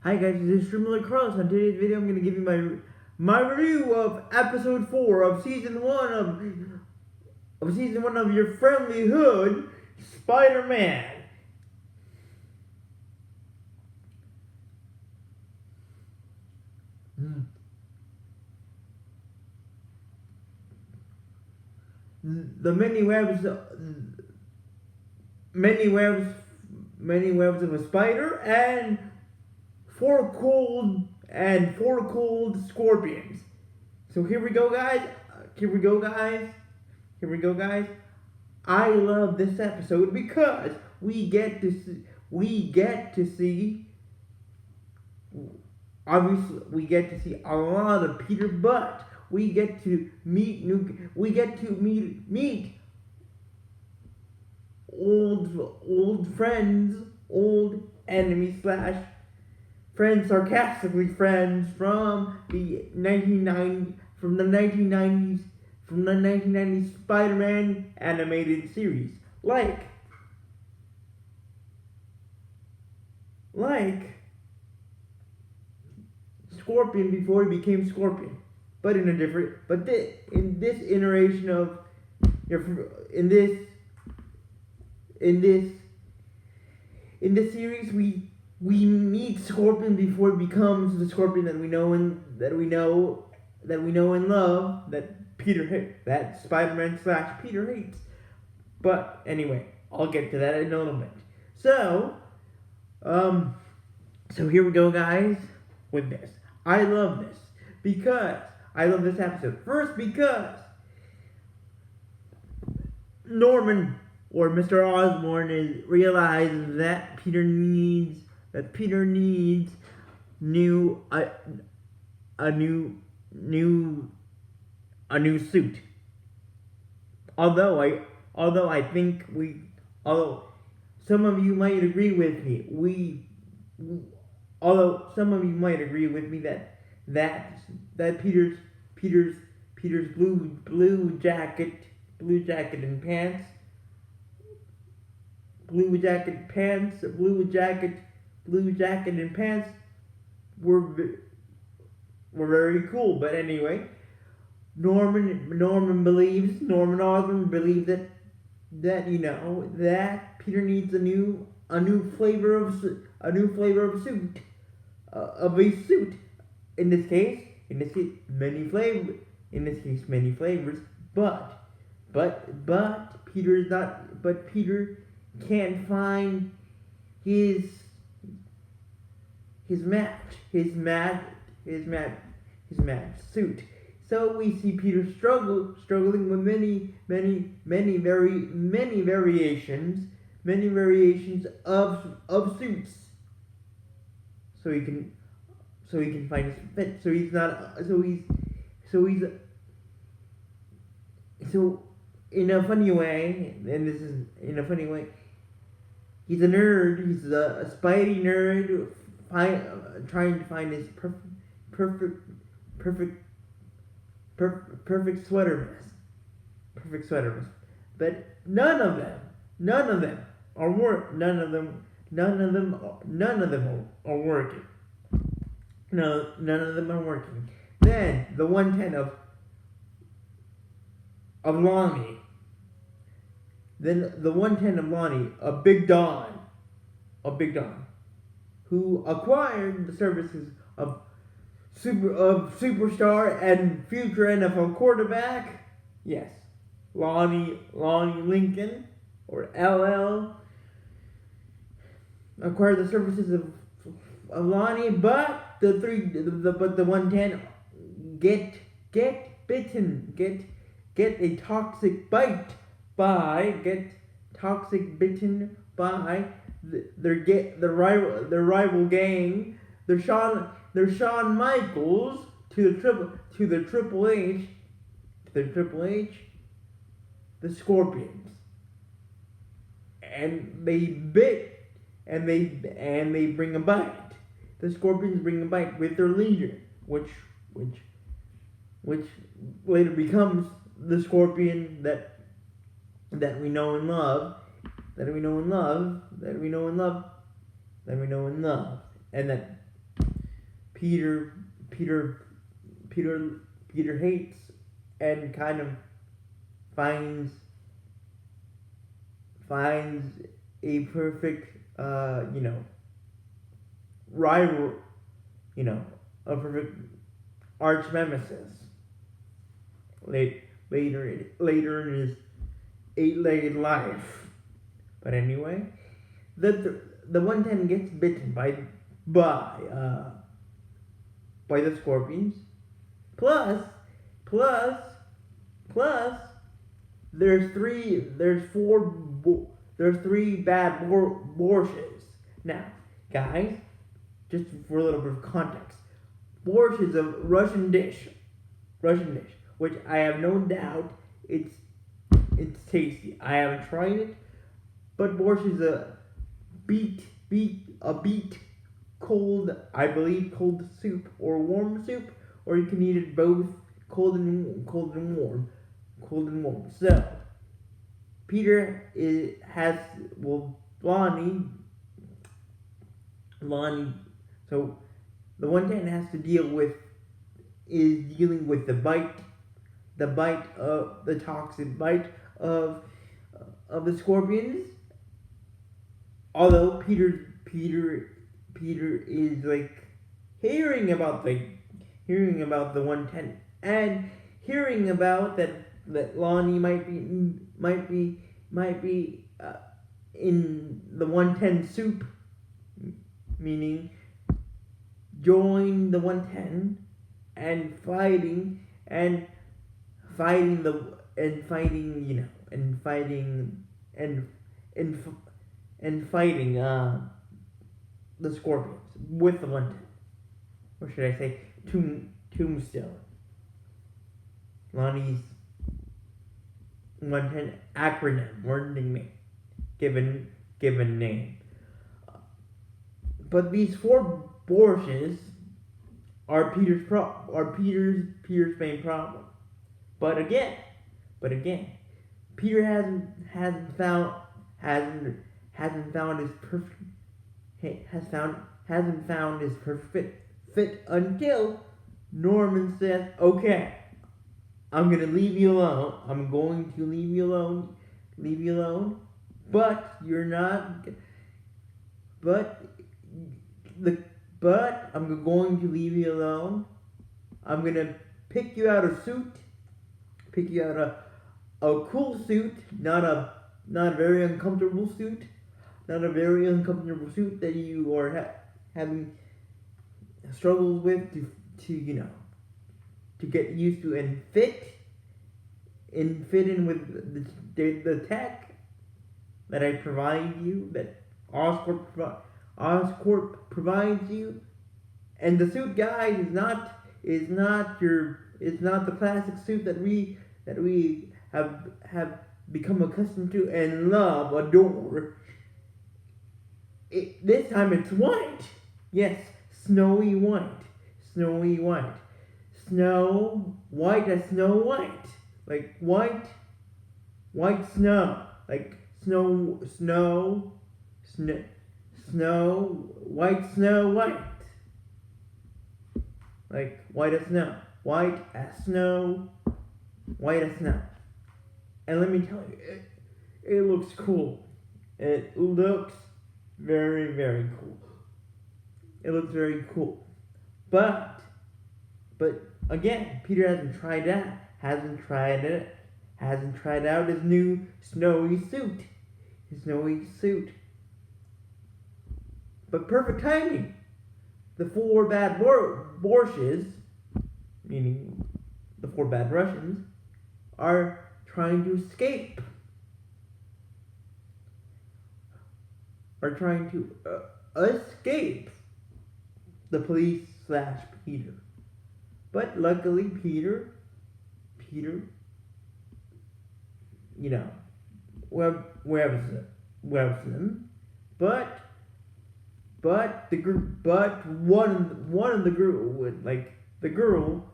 Hi guys, this is Streamer Carlos. On today's video, I'm going to give you my review of episode 4 of season 1 of your friendly hood, Spider-Man. The many webs of a spider and four cold scorpions. So here we go, guys. I love this episode because we get to see obviously we get to see a lot of Peter, but we get to meet old friends, old enemies slash friends, sarcastically friends from the 1990s Spider-Man animated series, like Scorpion before he became Scorpion, but in this iteration of in this series we meet Scorpion before he becomes the Scorpion that we know and love, that Spider-Man / Peter hates. But anyway, I'll get to that in a little bit. So here we go, guys, with this. I love this because I love this episode. First, because Norman, or Mr. Osborn, realizes that Peter needs a new suit. Although some of you might agree with me, that Peter's blue jacket and pants, were very cool. But anyway, Norman Osborn believes that Peter needs a new flavor of suit, suit. In this case, many flavors. But Peter can't find his match suit. So we see Peter struggling with many variations of suits. So he can find his fit. So in a funny way, he's a nerd. He's a Spidey nerd, trying to find his perfect sweater vest. But none of them are working. None of them are working. Then the 110 of Lonnie. A Big Don, who acquired the services of superstar and future NFL quarterback, yes, Lonnie Lincoln, or LL, acquired the services of Lonnie, but the 110 get a toxic bite by the rival gang, the Shawn Michaels, to the Triple H, the Scorpions, and they bring a bite. The Scorpions bring a bite with their leader, which later becomes the Scorpion that we know and love, and that Peter Peter Peter hates and kind of finds a perfect rival, a perfect arch nemesis later in his eight-legged life. But anyway, the 110 gets bitten by the scorpions. Plus, there's three bad borsches. Now, guys, just for a little bit of context, borscht is a Russian dish, which I have no doubt it's tasty. I haven't tried it, but borscht is a beet cold, I believe, cold soup or warm soup, or you can eat it both cold and warm. So Peter Lonnie. So the 110 has to dealing with the toxic bite of the scorpions. Although Peter is like hearing about the 110 and hearing about that Lonnie might be in the 110 soup, meaning join the 110 and fighting the scorpions with the 110, or should I say Tombstone, Lonnie's 110 acronym or given name. But these four borsches are Peter's main problem. But again, Peter hasn't found his perfect fit until Norman says, "Okay, I'm gonna leave you alone. I'm going to leave you alone. But you're not. But I'm going to leave you alone. I'm gonna pick you out a cool suit, not a very uncomfortable suit, that you are having struggles with to get used to and fit in with the tech that I provide you, that Oscorp provides you. And the suit, guys, is not the classic suit that we have become accustomed to and adore. This time it's white. Yes, snowy white. Snow white as Snow White. Like white snow. Like snow, white Snow White. Like white as snow. White as snow. And let me tell you, it looks cool. It looks very, very cool. It looks very cool. But again, Peter hasn't tried out his new snowy suit. But perfect timing. The four bad borsches, meaning the four bad Russians, are trying to escape. Escape the police / Peter. But luckily Peter, webs them. But one of the girl would the girl,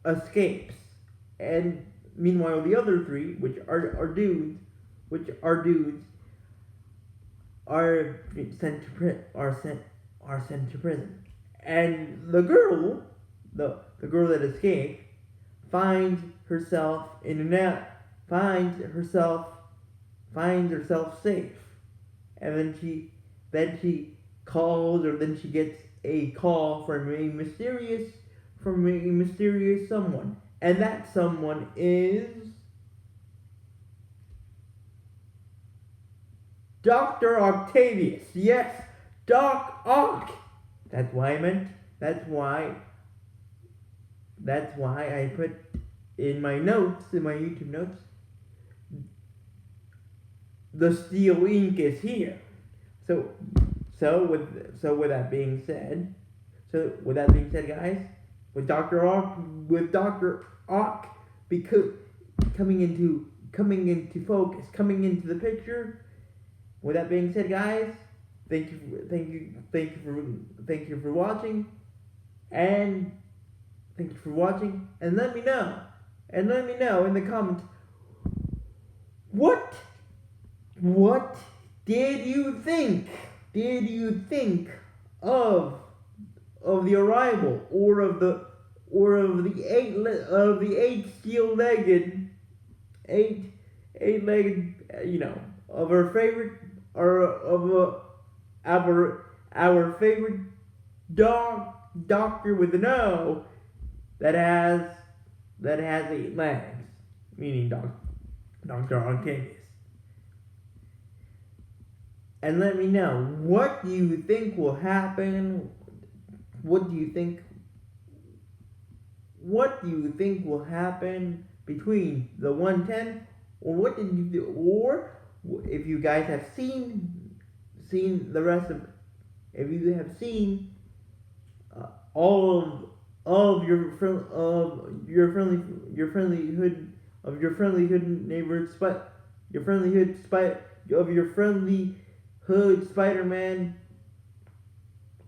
escapes, and meanwhile the other three, which are dudes, are sent to are sent to prison, and the girl, the girl that escaped, finds herself in a finds herself safe, and then she calls, or then she gets a call from a mysterious someone, and that someone is Dr. Octavius. Yes, Doc Ock. That's why I meant. That's why I put in my notes, in my YouTube notes, the steel ink is here. So with that being said, guys, with Dr. Ock because coming into focus, coming into the picture. With that being said, guys, thank you for watching, and let me know in the comments what did you think of the arrival, or of the eight steel-legged of our favorite, or of our favorite doctor with an O that has 8 legs, meaning Dr. Octavius. And let me know, what do you think will happen? What do you think will happen between the 110, or what did you do? Or if you guys have seen the rest of, if you have seen all of your friendly hood Spider-Man,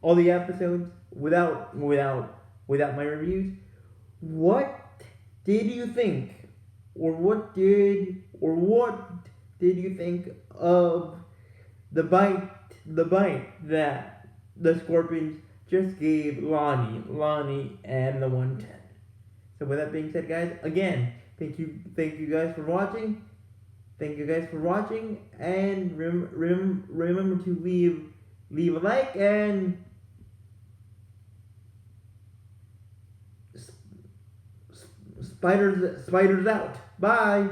all the episodes without my reviews, what did you think, or what did you think of the bite that the Scorpions just gave Lonnie and the 110? So with that being said, guys, again, thank you guys for watching. And remember to leave a like, and spiders out. Bye.